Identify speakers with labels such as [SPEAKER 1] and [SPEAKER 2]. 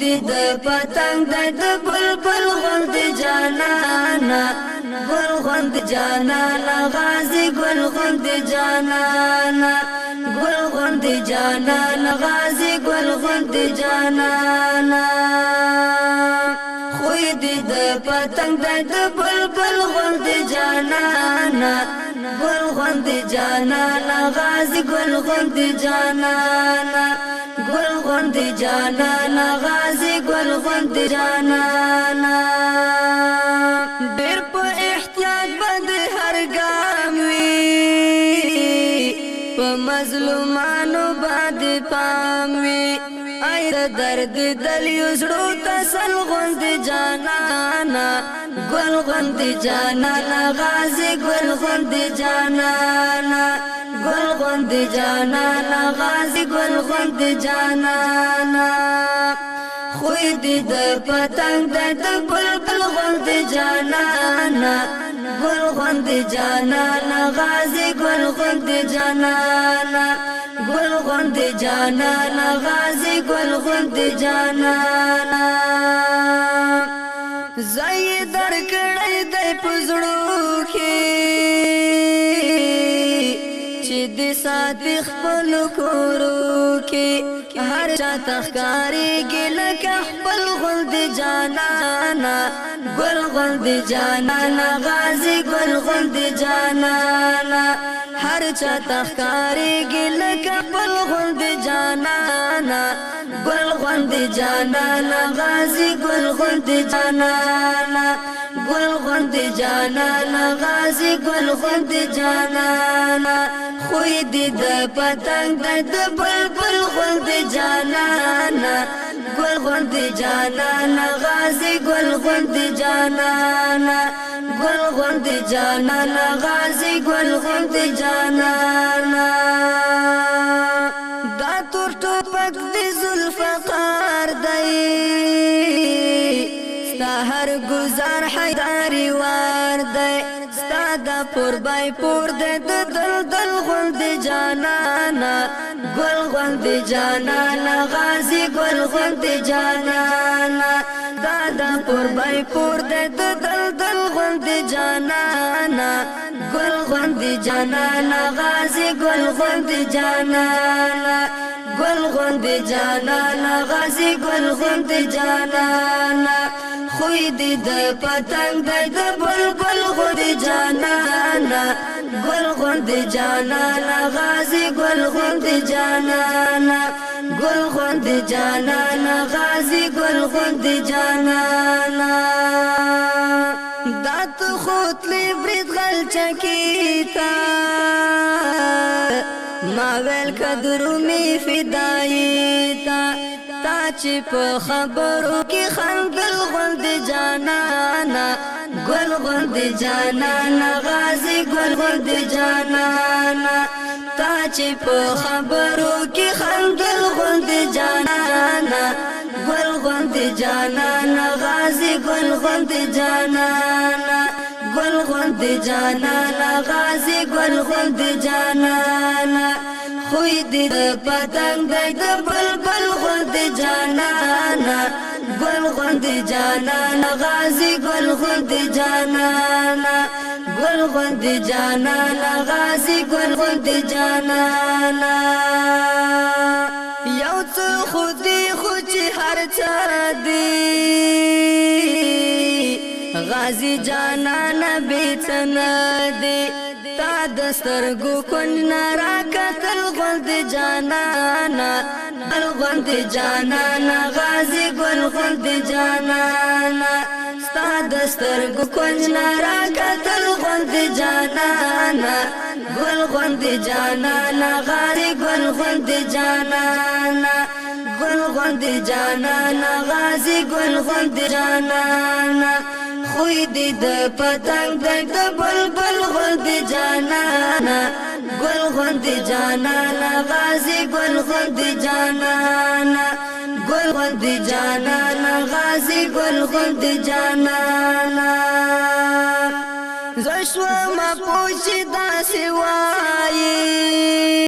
[SPEAKER 1] دې د پتنګ د بلبل غوند جانانا ګل غوند جانانا غازی ګل غوند جانانا ګل غوند جانانا غازی ګل غوند جانانا خو دې د پتنګ د بلبل غوند جانانا ګل غوند جانانا غازی ګل غوند جانانا ګل غوند جانانا غازی ګل غوند جانانا ډېر په احتیاط باندې هر ګام وي په مظلومانو باندې پام وي اې درد دل یوزړو تسل غوند جانانا ګل غوند جانانا غازی ګل غوند جانانا ګل غوند جانانا غازی ګل غوند جانانا خو دې د پتنګ د بلبل غوند جانانا ګل غوند جانانا غازی ګل غوند جانانا ګل غوند جانانا غازی ګل غوند جانانا زای درکړې د پزړو کې چې د ساتي خپل کورو کې هر چا تخکاری ګل کا خپل غوند جانانا ګل غوند جانانا غازی ګل غوند جانانا هر چا تخکاری ګل کا خپل غوند جانانا ګل غوند جانانا غازی ګل غوند جانانا ګل غوند جانانا غازی ګل غوند جانانا خو دې د پتنګ د بلبل غوند جانانا ګل غوند جانانا غازی ګل غوند جانانا ګل غوند جانانا غازی ګل غوند جانانا دا تور ټوپک دې ذوالفقار دی ستا هر گزار حیداری وار دی ستا دا پور بای پور دی دل غوند جانانا ګل غوند جانانا غازی ګل غوند جانانا دا پور بای پور دی دل غوند جانانا ګل غوند جانانا غازی ګل غوند جانانا ګل غوند جانانا غازی ګل غوند جانانا خو دې د پتنګ د بلبل غوند جانانا ګل غوند جانانا غازی ګل غوند جانانا ګل غوند جانانا غازی ګل غوند جانانا دات خوتلی برید غل چکیتا ما ویل کدرو می فدایی تا چې په خبرو کې خندل غوند جانانا ګل غوند جانانا غازی ګل غوند جانانا تا چې په خبرو کې خندل غوند جانانا ګل غوند جانانا غازی ګل غوند جانانا ګل غوند جانانا غازی ګل غوند جانانا خو دې د پتنګ د بلبل غوند جانانا ګل غوند جانانا غازی ګل غوند جانانا ګل غوند جانانا غازی ګل غوند جانانا یو څه خودي خو چې هر چا دی غازی جانانا بیتن دی تا دسترګو کون نارا کتل غوند جانانا ګل غوند جانانا غازی ګل غوند جانانا ستا دسترګو کون نارا کتل غوند جانانا ګل غوند جانانا غازی ګل غوند جانانا ګل غوند جانانا غازی ګل غوند جانانا خو دې د پتنګ د بلبل غوند جانانا ګل غوند جانانا غازی ګل غوند جانانا ګل غوند جانانا غازی ګل غوند جانانا زشوا ما پوښ داسې وایي